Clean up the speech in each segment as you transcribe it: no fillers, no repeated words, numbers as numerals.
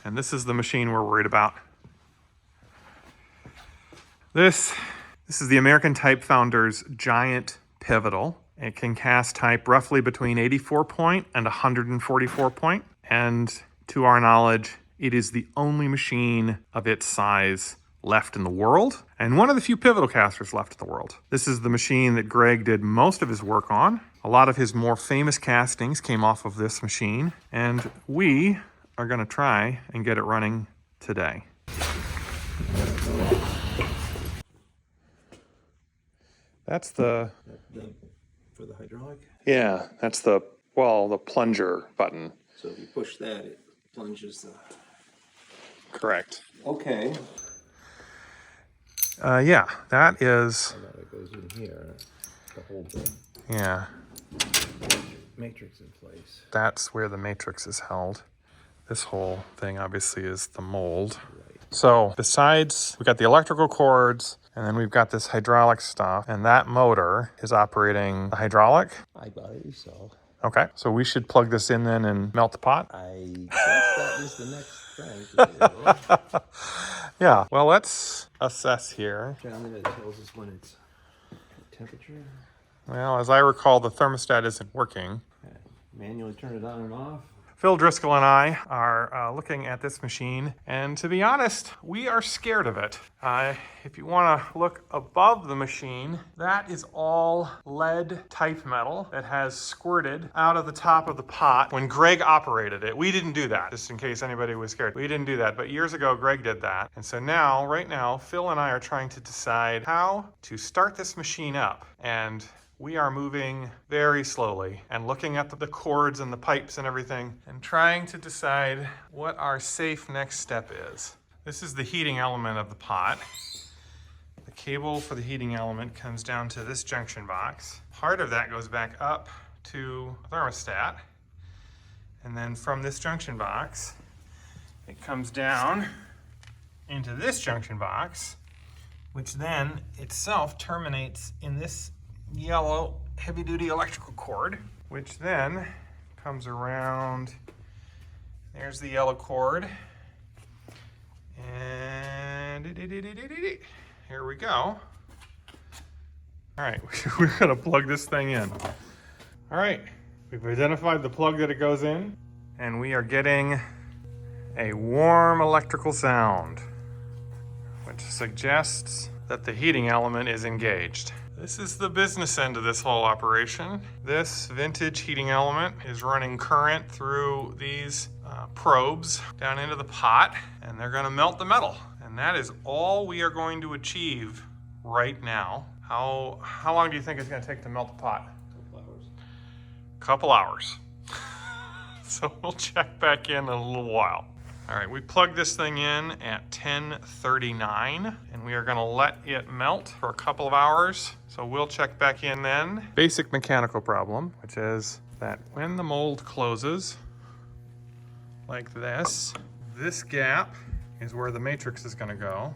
And this is the machine we're worried about. This is the American Type Founder's giant pivotal. It can cast type roughly between 84 point and 144 point. And to our knowledge, it is the only machine of its size left in the world, and one of the few pivotal casters left in the world. This is the machine that Greg did most of his work on. A lot of his more famous castings came off of this machine, and we are going to try and get it running today. That's the for the hydraulic? Yeah, that's the plunger button. So if you push that, it plunges the... Correct. Okay. Yeah, that is... And then it goes in here to hold the Yeah. matrix in place. That's where the matrix is held. This whole thing obviously is the mold. Right. So besides, we've got the electrical cords, and then we've got this hydraulic stuff, and that motor is operating the hydraulic. I believe so. Okay, so we should plug this in then and melt the pot. I guess that is the next thing. Yeah, well, let's assess here. Down there, it tells us when it's temperature. Well, as I recall, the thermostat isn't working. Manually turn it on and off. Phil Driscoll and I are looking at this machine, and to be honest, we are scared of it. If you want to look above the machine, that is all lead type metal that has squirted out of the top of the pot when Greg operated it. We didn't do that, just in case anybody was scared. We didn't do that, but years ago, Greg did that. And so now, right now, Phil and I are trying to decide how to start this machine up. And we are moving very slowly and looking at the cords and the pipes and everything and trying to decide what our safe next step is. This is the heating element of the pot. The cable for the heating element comes down to this junction box. Part of that goes back up to a thermostat. And then from this junction box, it comes down into this junction box, which then itself terminates in this yellow heavy-duty electrical cord, which then comes around. There's the yellow cord, and here we go. All right, we're gonna plug this thing in. All right, we've identified the plug that it goes in, and we are getting a warm electrical sound, which suggests that the heating element is engaged. This is the business end of this whole operation. This vintage heating element is running current through these probes down into the pot, and they're gonna melt the metal. And that is all we are going to achieve right now. How long do you think it's gonna take to melt the pot? Couple hours. So we'll check back in a little while. All right, we plugged this thing in at 10:39, and we are gonna let it melt for a couple of hours. So we'll check back in then. Basic mechanical problem, which is that when the mold closes, like this gap is where the matrix is gonna go.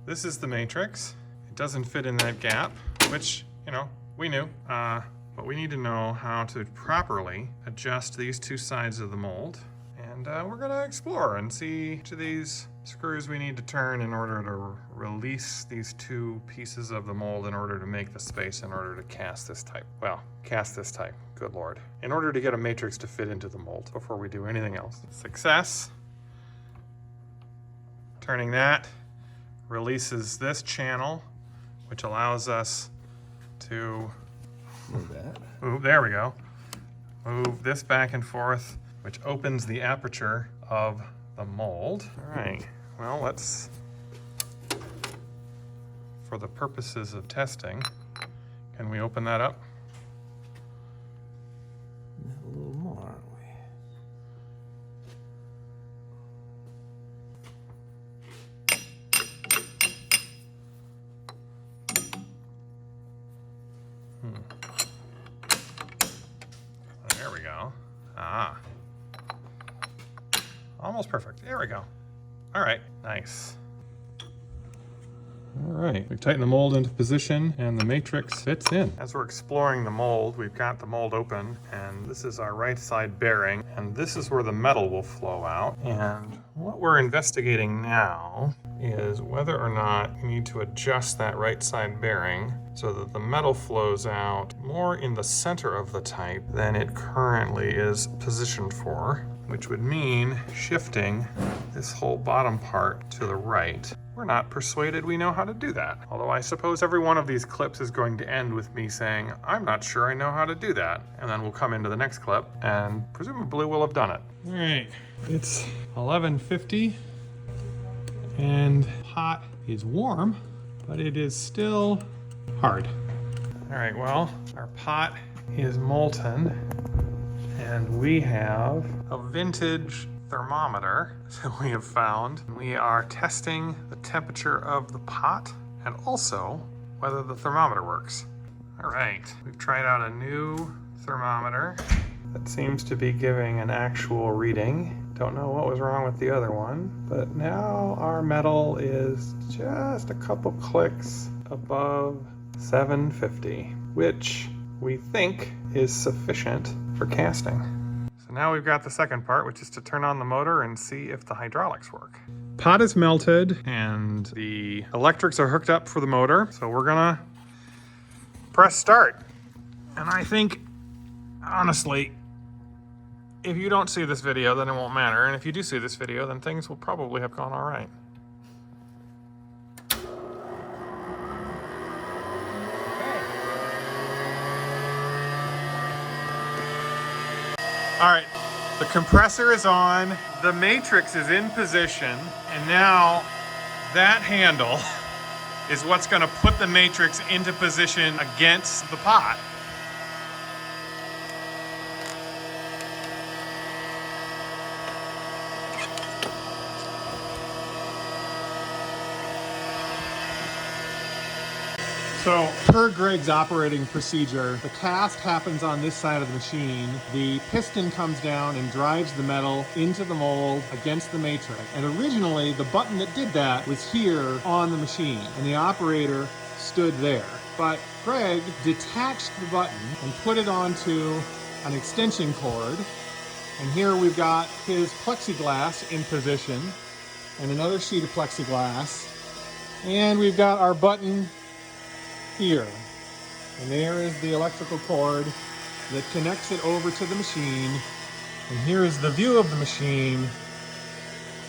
This is the matrix. It doesn't fit in that gap, which, you know, we knew. But we need to know how to properly adjust these two sides of the mold. And we're gonna explore and see which of these screws we need to turn in order to release these two pieces of the mold in order to make the space in order to cast this type. Well, cast this type, good Lord. In order to get a matrix to fit into the mold before we do anything else. Success. Turning that releases this channel, which allows us to move that. Move, there we go. Move this back and forth, which opens the aperture of the mold. All right, well, let's, for the purposes of testing, can we open that up? A little more, aren't we? There we go. Ah. Almost perfect. There we go. All right, nice. All right, we've tightened the mold into position and the matrix fits in. As we're exploring the mold, we've got the mold open and this is our right side bearing and this is where the metal will flow out. And what we're investigating now is whether or not we need to adjust that right side bearing so that the metal flows out more in the center of the type than it currently is positioned for, which would mean shifting this whole bottom part to the right. We're not persuaded we know how to do that. Although I suppose every one of these clips is going to end with me saying, I'm not sure I know how to do that. And then we'll come into the next clip and presumably we'll have done it. All right, it's 11:50 and pot is warm, but it is still hard. All right, well, our pot is molten and we have a vintage thermometer that we have found. We are testing the temperature of the pot and also whether the thermometer works. All right, we've tried out a new thermometer that seems to be giving an actual reading. Don't know what was wrong with the other one, but now our metal is just a couple clicks above 750, which we think is sufficient for casting. So now we've got the second part, which is to turn on the motor and see if the hydraulics work. Pot is melted and the electrics are hooked up for the motor. So we're gonna press start. And I think, honestly, if you don't see this video, then it won't matter. And if you do see this video, then things will probably have gone all right. All right, the compressor is on, the matrix is in position, and now that handle is what's gonna put the matrix into position against the pot. So, per Greg's operating procedure, the cast happens on this side of the machine. The piston comes down and drives the metal into the mold against the matrix. And originally, the button that did that was here on the machine, and the operator stood there. But Greg detached the button and put it onto an extension cord. And here we've got his plexiglass in position, and another sheet of plexiglass. And we've got our button here, and there is the electrical cord that connects it over to the machine, and here is the view of the machine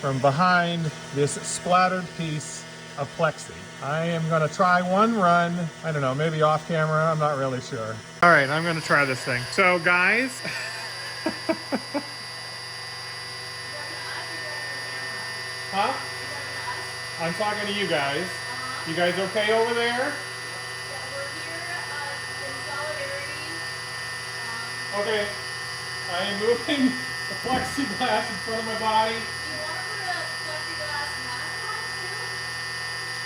from behind this splattered piece of plexi. I am going to try one run, I don't know, maybe off camera, I'm not really sure. All right, I'm going to try this thing. So guys, huh? I'm talking to you guys. You guys okay over there? Okay, I am moving the plexiglass in front of my body. Do you want to put a plexiglass mask on too?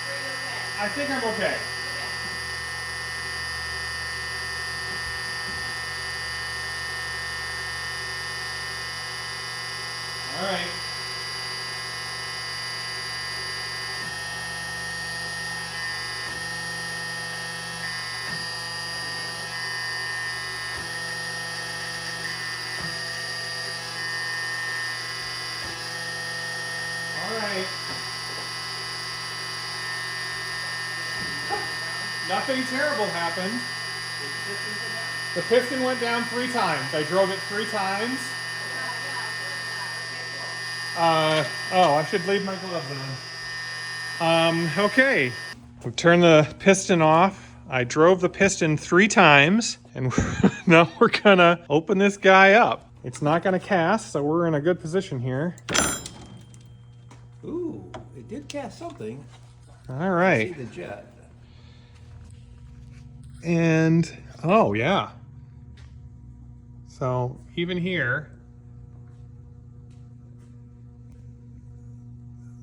Or are you okay? I think I'm okay. All right. Nothing terrible happened. The piston went down 3 times. I drove it 3 times. Oh, I should leave my gloves on. Okay. We've turned the piston off. I drove the piston 3 times, and now we're gonna open this guy up. It's not gonna cast, so we're in a good position here. Ooh, it did cast something. All right. I see the jet. And, oh yeah. So even here,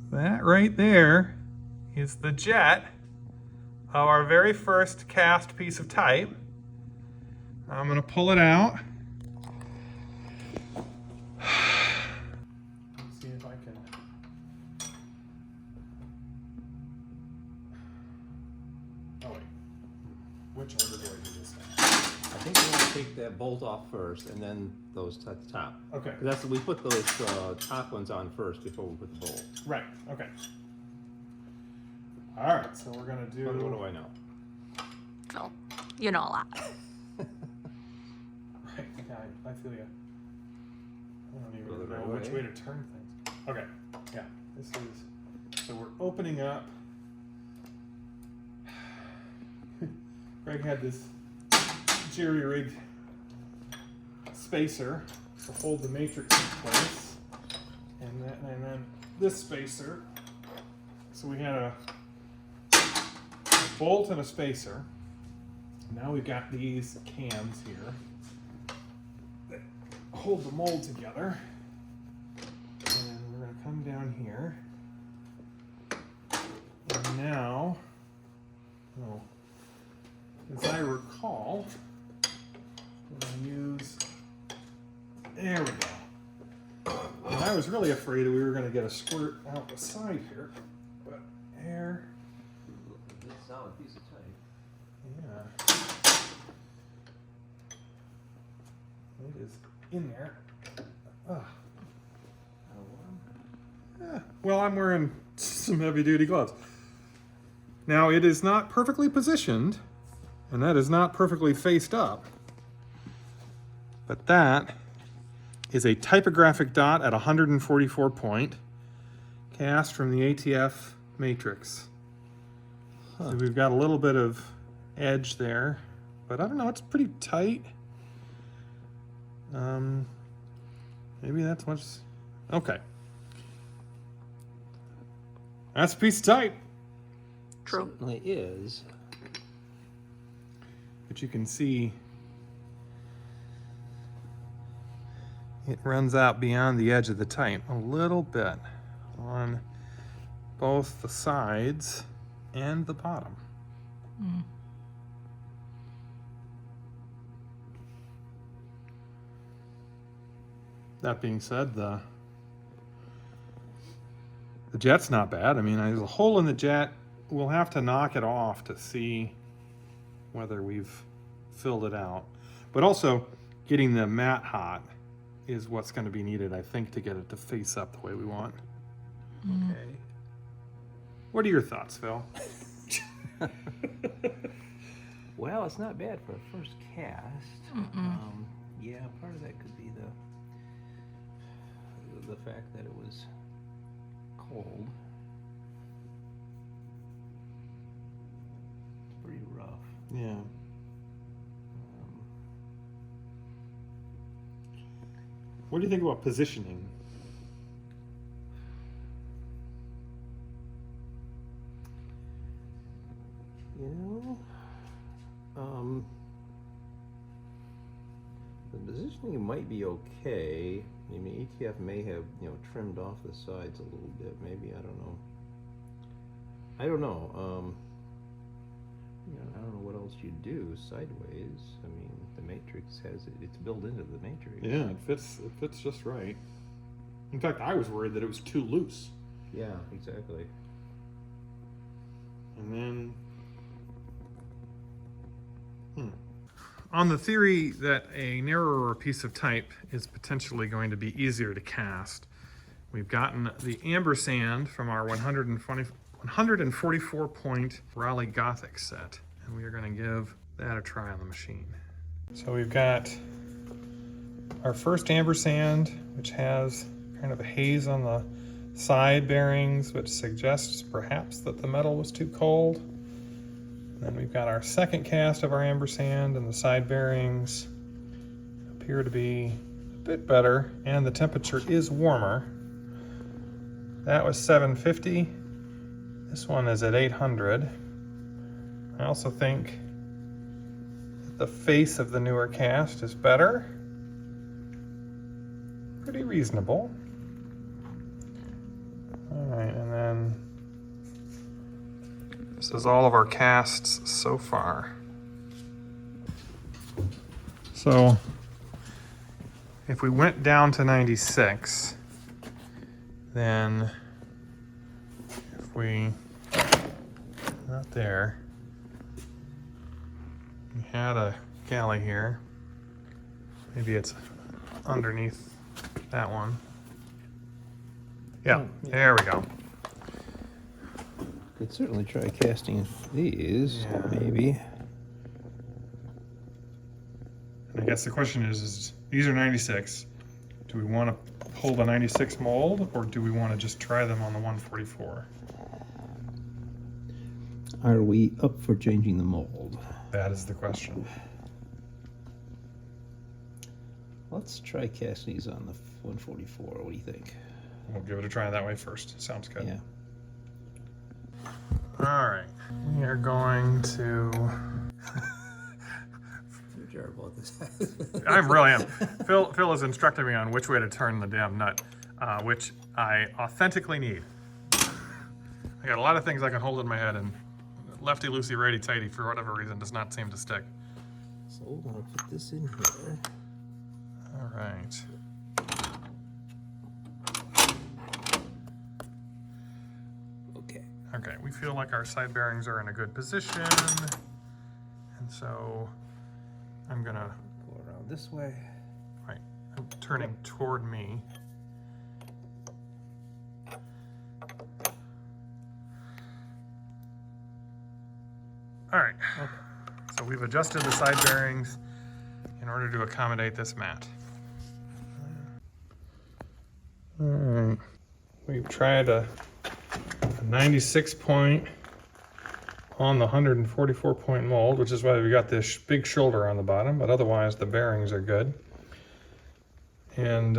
that right there is the jet of our very first cast piece of type. I'm gonna pull it out. Let's see if I can. Which order do I do this in? I think we want to take that bolt off first, and then those at the top. Okay. That's we put those top ones on first before we put the bolt. Right, okay. All right, so we're gonna do. What do I know? Phil, you know a lot. Right, yeah, I feel you. I don't Go even the know right which way. way to turn things. Okay, yeah, this is, so we're opening up. Greg had this jerry-rigged spacer to hold the matrix in place, and then this spacer. So we had a bolt and a spacer. Now we've got these cams here that hold the mold together. And we're going to come down here. And now, as I recall, we're going to use, there we go. And I was really afraid we were going to get a squirt out the side here, but there. This solid piece of tape. Yeah. It is in there. Ugh. Yeah. Well, I'm wearing some heavy duty gloves. Now, it is not perfectly positioned, and that is not perfectly faced up. But that is a typographic dot at 144 point, cast from the ATF matrix. So we've got a little bit of edge there, but I don't know, it's pretty tight. Maybe that's what's, okay. That's a piece of type. True. Certainly is. But you can see it runs out beyond the edge of the type a little bit on both the sides and the bottom. Mm. That being said, the jet's not bad. I mean, there's a hole in the jet. We'll have to knock it off to see whether we've filled it out. But also, getting the mat hot is what's going to be needed, I think, to get it to face up the way we want. Okay. What are your thoughts, Phil? Well, it's not bad for a first cast. Yeah, part of that could be the fact that it was cold. It's pretty rough. Yeah. What do you think about positioning? The positioning might be okay. I mean, ETF may have, trimmed off the sides a little bit. Maybe, I don't know. I don't know. I don't know what else you do sideways. I mean, the matrix has it. It's built into the matrix. Yeah, it fits just right. In fact, I was worried that it was too loose. Yeah, exactly. And then, on the theory that a narrower piece of type is potentially going to be easier to cast, we've gotten the ampersand from our 144 point Raleigh Gothic set, and we are going to give that a try on the machine. So we've got our first ampersand, which has kind of a haze on the side bearings, which suggests perhaps that the metal was too cold. Then we've got our second cast of our ampersand, and the side bearings appear to be a bit better, and the temperature is warmer. That was 750. This one is at 800. I also think that the face of the newer cast is better. Pretty reasonable. All right, and then this is all of our casts so far. So if we went down to 96, then if we, not there, We had a galley here. Maybe it's underneath that one. Yeah, there we go. Could certainly try casting these, Yeah. maybe. And I guess the question is these are 96. Do we want to pull the 96 mold, or do we want to just try them on the 144? Are we up for changing the mold? That is the question. Let's try casting these on the 144. What do you think? We'll give it a try that way first. Sounds good. Yeah. All right. We are going to... You're terrible at this. I really am. Phil is instructing me on which way to turn the damn nut, which I authentically need. I got a lot of things I can hold in my head, and lefty-loosey, righty-tighty, for whatever reason, does not seem to stick. So we're gonna put this in here. All right. Okay. Okay, we feel like our side bearings are in a good position, and so I'm gonna, Go around this way. right, I'm turning toward me. All right, so we've adjusted the side bearings in order to accommodate this mat. All right, we've tried a 96 point on the 144 point mold, which is why we got this big shoulder on the bottom, but otherwise the bearings are good. And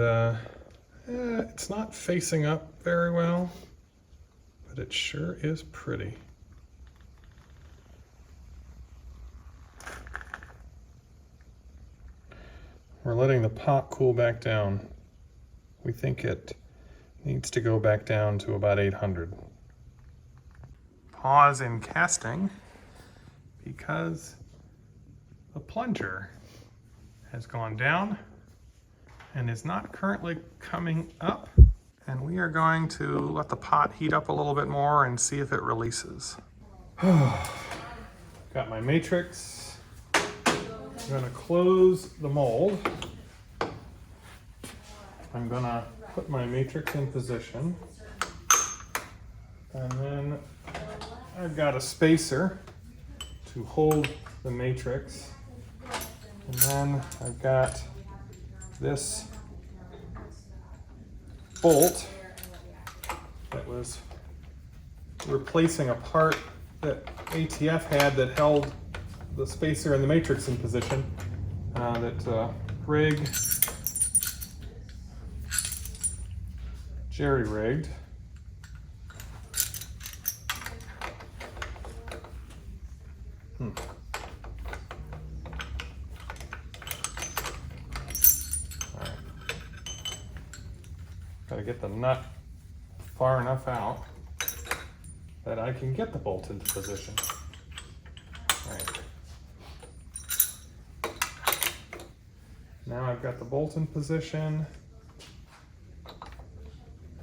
it's not facing up very well, but it sure is pretty. We're letting the pot cool back down. We think it needs to go back down to about 800. Pause in casting because the plunger has gone down and is not currently coming up. And we are going to let the pot heat up a little bit more and see if it releases. Got my matrix. I'm gonna close the mold. I'm gonna put my matrix in position. And then I've got a spacer to hold the matrix. And then I've got this bolt that was replacing a part that ATF had that held the spacer and the matrix in position, that Rig jerry-rigged. All right. Gotta get the nut far enough out that I can get the bolt into position. All right. Now I've got the bolt in position,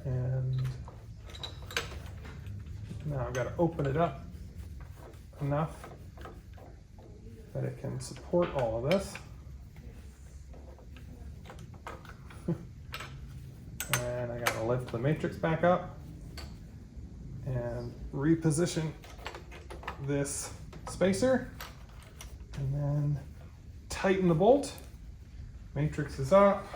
and now I've got to open it up enough that it can support all of this. And I got to lift the matrix back up and reposition this spacer, and then tighten the bolt. Matrix is up.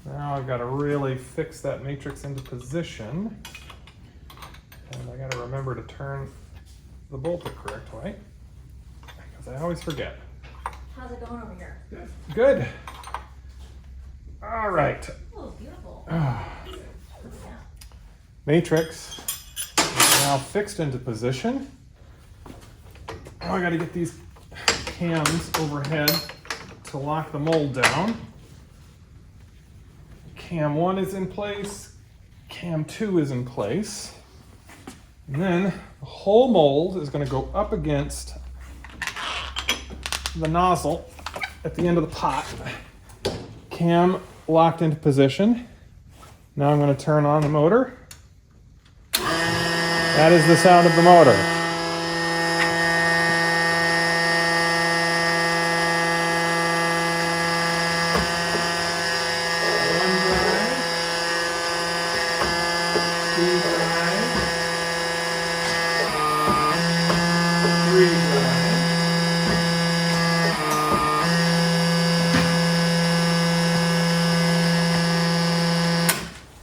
Now I've got to really fix that matrix into position. And I got to remember to turn the bolt the correct way, because I always forget. How's it going over here? Good. All right. Oh, beautiful. Matrix is now fixed into position. Now I got to get these cams overhead to lock the mold down. Cam 1 is in place, cam 2 is in place, and then the whole mold is going to go up against the nozzle at the end of the pot. Cam locked into position. Now I'm going to turn on the motor. That is the sound of the motor.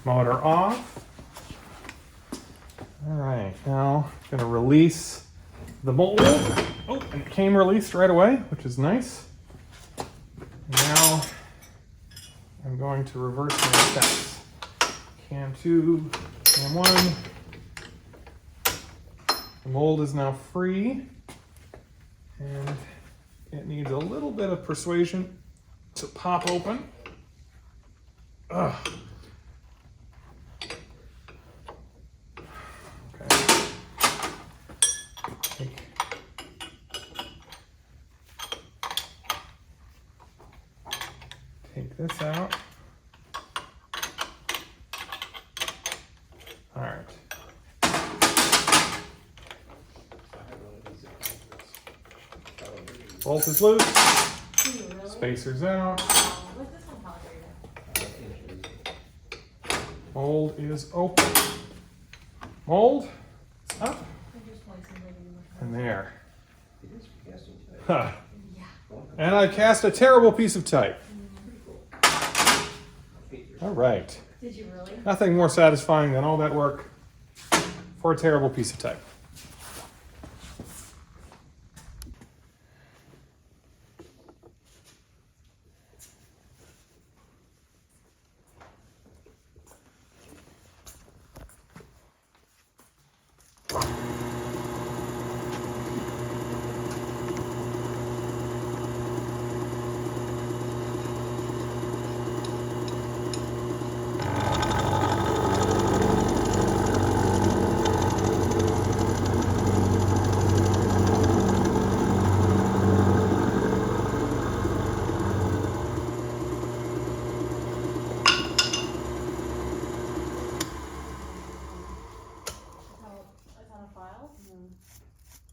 Motor off. All right, now I'm gonna release the mold. Oh, and it came released right away, which is nice. Now I'm going to reverse my steps. Cam 2, cam 1. The mold is now free, and it needs a little bit of persuasion to pop open. Ugh. Okay. Take this out. All right. Bolt is loose. Do you really? Spacers out. What's this one called? Mold is open. Mold is up and there. Huh. And I cast a terrible piece of type. All right. Did you really? Nothing more satisfying than all that work for a terrible piece of type. It's on a file?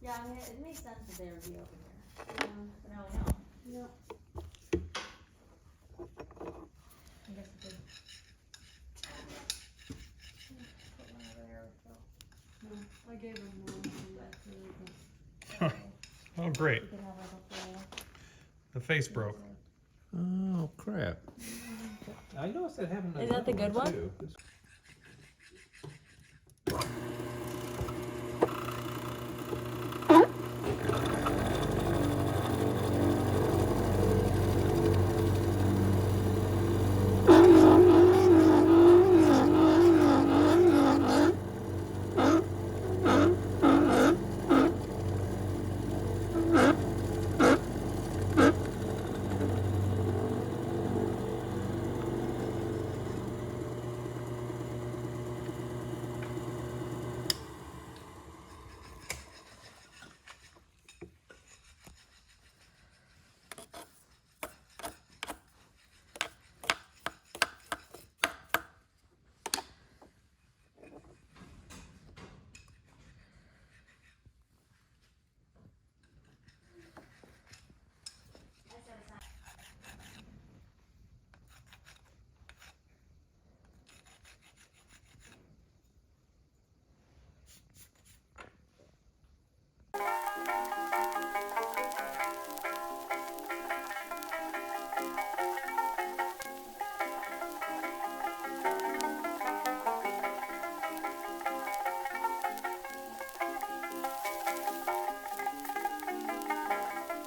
Yeah, I mean, it makes sense that they would be over here. But now we know. Yeah. I guess it did. Put one over there, so. No, I gave him one, so that's Oh, great. we could have like a full. The face broke. Oh, crap. I noticed that happened. Is that the good one? Too.